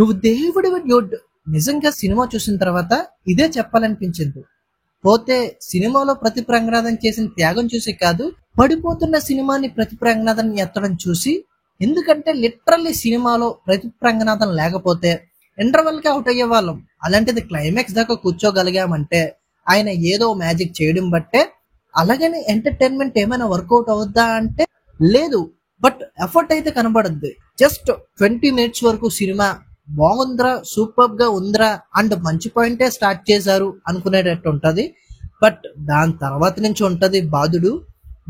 నువ్వు దేవుడివి డ్యూడ్. నిజంగా సినిమా చూసిన తర్వాత ఇదే చెప్పాలనిపించింది. పోతే సినిమాలో ప్రతి రంగనాథన్ చేసిన త్యాగం చూసి కాదు, పడిపోతున్న సినిమాని ప్రతి రంగనాథన్ ఎత్తడం చూసి. ఎందుకంటే లిటరల్లీ సినిమాలో ప్రతి రంగనాథన్ లేకపోతే ఇంటర్వెల్ కి అవుట్ అయ్యే వాళ్ళం. అలాంటిది క్లైమాక్స్ దాకా కూర్చోగలిగామంటే ఆయన ఏదో మ్యాజిక్ చేయడం బట్టే. అలాగని ఎంటర్టైన్మెంట్ ఏమైనా వర్కౌట్ అవుద్దా అంటే లేదు, బట్ ఎఫర్ట్ అయితే కనబడుద్ది. జస్ట్ 20 minutes వరకు సినిమా బాగుందిరా, సూపర్ గా ఉందిరా అండ్ మంచి పాయింటే స్టార్ట్ చేశారు అనుకునేటట్టు ఉంటది. బట్ దాని తర్వాత నుంచి ఉంటది బాధుడు.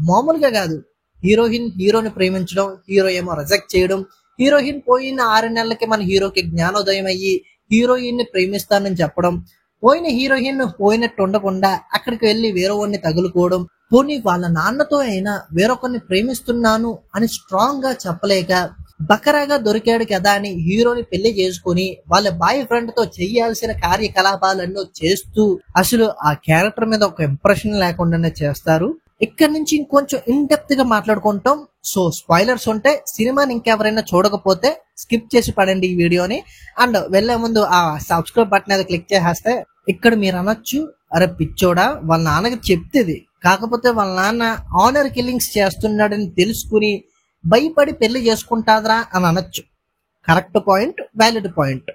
మామూలుగా కాదు. హీరోని ప్రేమించడం, హీరో ఏమో రిజెక్ట్ చేయడం, హీరోయిన్ పోయిన 6 నెలలకి మన హీరోకి జ్ఞానోదయం అయ్యి హీరోయిన్ ని ప్రేమిస్తానని చెప్పడం, పోయిన హీరోయిన్ పోయినట్టు ఉండకుండా అక్కడికి వెళ్లి వేరొకరిని తగులుకోవడం, పోనీ వాళ్ళ నాన్నతో అయినా వేరొకరిని ప్రేమిస్తున్నాను అని స్ట్రాంగ్ గా చెప్పలేక బకరాగా దొరికాడు కదా అని హీరోని పెళ్లి చేసుకుని వాళ్ళ బాయ్ ఫ్రెండ్ తో చేయాల్సిన కార్యకలాపాలన్నీ చేస్తూ అసలు ఆ క్యారెక్టర్ మీద ఒక ఇంప్రెషన్ లేకుండానే చేస్తారు. ఇక్కడ నుంచి ఇంకొంచెం ఇన్ డెప్త్ గా మాట్లాడుకుంటాం. సో స్పాయిలర్స్ ఉంటే సినిమాని ఇంకెవరైనా చూడకపోతే స్కిప్ చేసి పడండి ఈ వీడియోని. అండ్ వెళ్లే ముందు ఆ సబ్స్క్రైబ్ బటన్ అది క్లిక్ చేసేస్తే ఇక్కడ మీరు అనొచ్చు, అరే పిచ్చోడా వాళ్ళ నాన్నకి చెప్తేది, కాకపోతే వాళ్ళ నాన్న ఆనర్ కిల్లింగ్స్ చేస్తున్నాడని తెలుసుకుని భయపడి పెళ్లి చేసుకుంటాదరా అని అనొచ్చు. Correct point, valid point.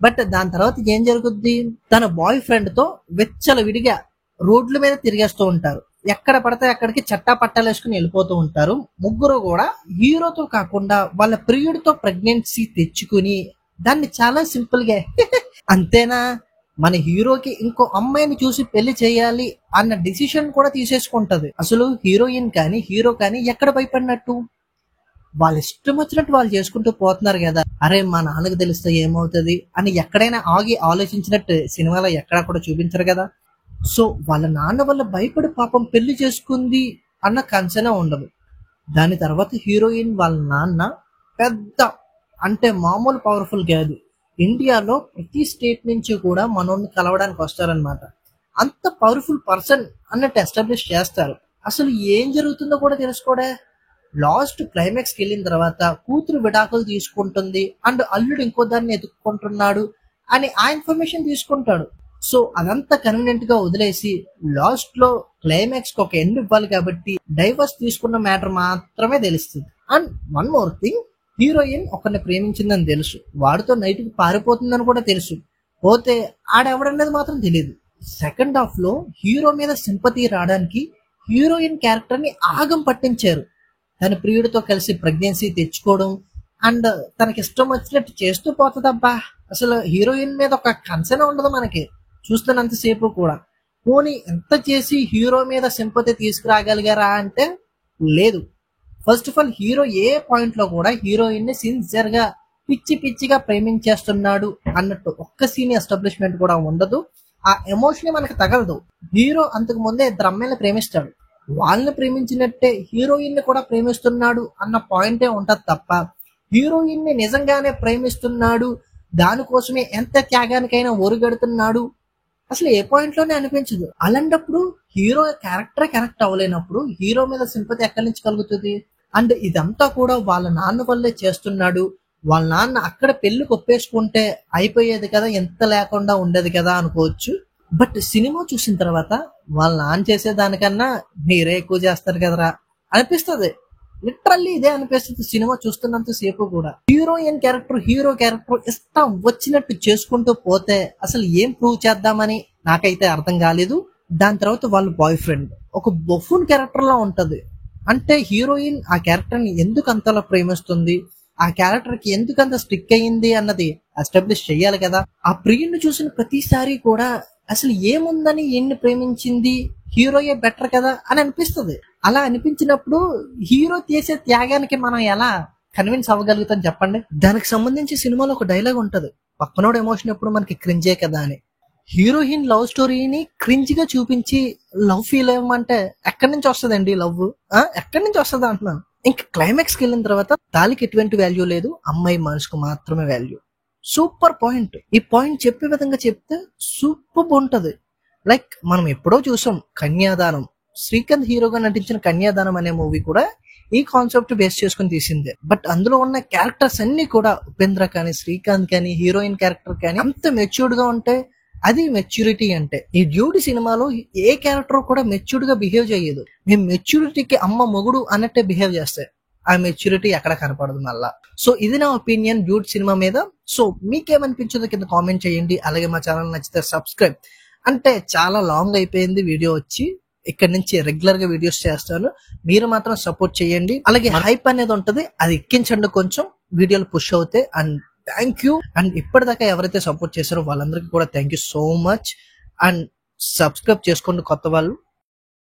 But దాని తర్వాత ఏం జరుగుద్ది, తన బాయ్ ఫ్రెండ్ తో వెచ్చల విడిగా రోడ్ల మీద తిరిగేస్తూ ఉంటారు. ఎక్కడ పడితే అక్కడికి చట్టా పట్టాలు వేసుకుని వెళ్ళిపోతూ ఉంటారు. ముగ్గురు కూడా హీరోతో కాకుండా వాళ్ళ ప్రియుడితో ప్రెగ్నెన్సీ తెచ్చుకుని దాన్ని చాలా సింపుల్ గా అంతేనా మన హీరోకి ఇంకో అమ్మాయిని చూసి పెళ్లి చేయాలి అన్న డిసిషన్ కూడా తీసేసుకుంటది. అసలు హీరోయిన్ కానీ హీరో కానీ ఎక్కడ భయపడినట్టు, వాళ్ళ ఇష్టం వచ్చినట్టు వాళ్ళు చేసుకుంటూ పోతున్నారు కదా. అరే మా నాన్నకు తెలిస్తే ఏమవుతుంది అని ఎక్కడైనా ఆగి ఆలోచించినట్టు సినిమాలో ఎక్కడా కూడా చూపించరు కదా. సో వాళ్ళ నాన్న వల్ల భయపడి పాపం పెళ్లి చేసుకుంది అన్న కన్సర్న్ ఉండదు. దాని తర్వాత హీరోయిన్ వాళ్ళ నాన్న పెద్ద అంటే మామూలు పవర్ఫుల్ కాదు. ఇండియాలో ప్రతి స్టేట్ నుంచి కూడా మనోడిని కలవడానికి వస్తారనమాట. అంత పవర్ఫుల్ పర్సన్ అన్నట్టు ఎస్టాబ్లిష్ చేస్తారు. అసలు ఏం జరుగుతుందో కూడా తెలుసుకోడే. లాస్ట్ క్లైమాక్స్ కి వెళ్ళిన తర్వాత కూతురు విడాకులు తీసుకుంటుంది అండ్ అల్లుడు ఇంకో దాన్ని ఎదుర్కొంటున్నాడు అని ఆ ఇన్ఫర్మేషన్ తీసుకుంటాడు. సో అదంతా కన్వీనియంట్ గా వదిలేసి లాస్ట్ లో క్లైమాక్స్ కి ఒక ఎండ్ ఇవ్వాలి కాబట్టి డైవర్స్ తీసుకున్న మ్యాటర్ మాత్రమే తెలుస్తుంది. And one more thing, heroine ఒకరిని ప్రేమించిందని తెలుసు, వాడితో నైట్ కి పారిపోతుందని కూడా తెలుసు, పోతే ఆడెవడన్నది మాత్రం తెలియదు. సెకండ్ హాఫ్ లో హీరో మీద సింపతి రావడానికి హీరోయిన్ క్యారెక్టర్ ని ఆగం పట్టించారు. తన ప్రియుడితో కలిసి ప్రెగ్నెన్సీ తెచ్చుకోవడం అండ్ తనకి ఇష్టం వచ్చినట్టు చేస్తూ పోతుందబ్బా. అసలు హీరోయిన్ మీద ఒక కన్సర్న్ ఉండదు మనకి చూస్తున్నంతసేపు కూడా. పోనీ ఎంత చేసి హీరో మీద సింపతి తీసుకురాగలిగారా అంటే లేదు. First of all hero A point లో కూడా హీరోయిన్ ని సిన్సియర్ గా పిచ్చిగా ప్రేమించేస్తున్నాడు అన్నట్టు ఒక్క సీన్ ఎస్టాబ్లిష్మెంట్ కూడా ఉండదు. ఆ ఎమోషన్ మనకి తగలదు. హీరో అంతకు ముందే ఇద్దరు అమ్మాయిని ప్రేమిస్తాడు, వాళ్ళని ప్రేమించినట్టే హీరోయిన్ ని కూడా ప్రేమిస్తున్నాడు అన్న పాయింటే ఉంటది తప్ప హీరోయిన్ ని నిజంగానే ప్రేమిస్తున్నాడు, దానికోసమే ఎంత త్యాగానికైనా ఒరుగడుతున్నాడు అసలు ఏ పాయింట్ లోనే అనిపించదు. అలాంటప్పుడు హీరో క్యారెక్టర్ కనెక్ట్ అవ్వలేనప్పుడు హీరో మీద సింపతి ఎక్కడి నుంచి కలుగుతుంది? అండ్ ఇదంతా కూడా వాళ్ళ నాన్న వల్లే చేస్తున్నాడు, వాళ్ళ నాన్న అక్కడ పెళ్లి కొప్పేసుకుంటే అయిపోయేది కదా, ఎంత లేకుండా ఉండేది కదా అనుకోవచ్చు. బట్ సినిమా చూసిన తర్వాత వాళ్ళ నాన్న చేసేదానికన్నా మీరే ఎక్కువ చేస్తారు కదరా అనిపిస్తుంది. లిటరల్లీ ఇదే అనిపిస్తుంది సినిమా చూస్తున్నంత సేపు కూడా. హీరోయిన్ క్యారెక్టర్ హీరో క్యారెక్టర్ ఇష్టం వచ్చినట్టు చేసుకుంటూ పోతే అసలు ఏం ప్రూవ్ చేద్దామని నాకైతే అర్థం కాలేదు. దాని తర్వాత వాళ్ళ బాయ్ ఫ్రెండ్ ఒక బొఫూన్ క్యారెక్టర్ లా ఉంటది. అంటే హీరోయిన్ ఆ క్యారెక్టర్ ని ఎందుకు అంతలా ప్రేమిస్తుంది, ఆ క్యారెక్టర్ కి ఎందుకు అంత స్టిక్ అయ్యింది అన్నది ఎస్టాబ్లిష్ చెయ్యాలి కదా. ఆ ప్రియుని చూసిన ప్రతిసారి కూడా అసలు ఏముందని ఈయన్ని ప్రేమించింది, హీరోయే బెటర్ కదా అని అనిపిస్తుంది. అలా అనిపించినప్పుడు హీరో చేసే త్యాగానికి మనం ఎలా కన్విన్స్ అవ్వగలుగుతాం చెప్పండి. దానికి సంబంధించి సినిమాలో ఒక డైలాగ్ ఉంటది, పక్కనోడు ఎమోషన్ ఎప్పుడు మనకి క్రింజే కదా అని. హీరోయిన్ లవ్ స్టోరీని క్రింజ్ గా చూపించి లవ్ ఫీల్ అవ్వమంటే ఎక్కడి నుంచి వస్తుందండి లవ్? ఎక్కడి నుంచి వస్తుంది అంటున్నాను. ఇంకా క్లైమాక్స్ కి వెళ్ళిన తర్వాత తాలికి ఎటువంటి వాల్యూ లేదు, అమ్మాయి మనసుకు మాత్రమే వాల్యూ. Super point. ఈ పాయింట్ చెప్పే విధంగా చెప్తే సూపర్ ఉంటది. లైక్ మనం ఎప్పుడో చూసాం కన్యాదానం, శ్రీకాంత్ హీరోగా నటించిన కన్యాదానం అనే మూవీ కూడా ఈ కాన్సెప్ట్ బేస్ చేసుకుని తీసిందే. బట్ అందులో ఉన్న క్యారెక్టర్స్ అన్ని కూడా ఉపేంద్ర కానీ, శ్రీకాంత్ కానీ, హీరోయిన్ క్యారెక్టర్ కానీ అంత మెచ్యూర్డ్ గా ఉంటాయి. అది మెచ్యూరిటీ అంటే. ఈ డ్యూడ్ సినిమాలో ఏ క్యారెక్టర్ కూడా మెచ్యూర్డ్ గా బిహేవ్ చేయదు. మేము మెచ్యూరిటీకి అమ్మ మొగుడు అన్నట్టే బిహేవ్ చేస్తాయి. ఆ మెచ్యూరిటీ ఎక్కడ కనపడదు మళ్ళా. సో ఇది నా ఒపీనియన్ డ్యూడ్ సినిమా మీద. సో మీకేమనిపించదో కింద కామెంట్ చేయండి. అలాగే మా ఛానల్ నచ్చితే సబ్స్క్రైబ్. అంటే చాలా లాంగ్ అయిపోయింది వీడియో వచ్చి. ఇక్కడ నుంచి రెగ్యులర్ గా వీడియోస్ చేస్తాను, మీరు మాత్రం సపోర్ట్ చేయండి. అలాగే హైప్ అనేది ఉంటది, అది ఎక్కించండి, కొంచెం వీడియోలు పుష్ అవుతాయి. And thank you. అండ్ ఇప్పటిదాకా ఎవరైతే సపోర్ట్ చేశారో వాళ్ళందరికీ కూడా thank you so much. And subscribe చేసుకోండి కొత్త వాళ్ళు.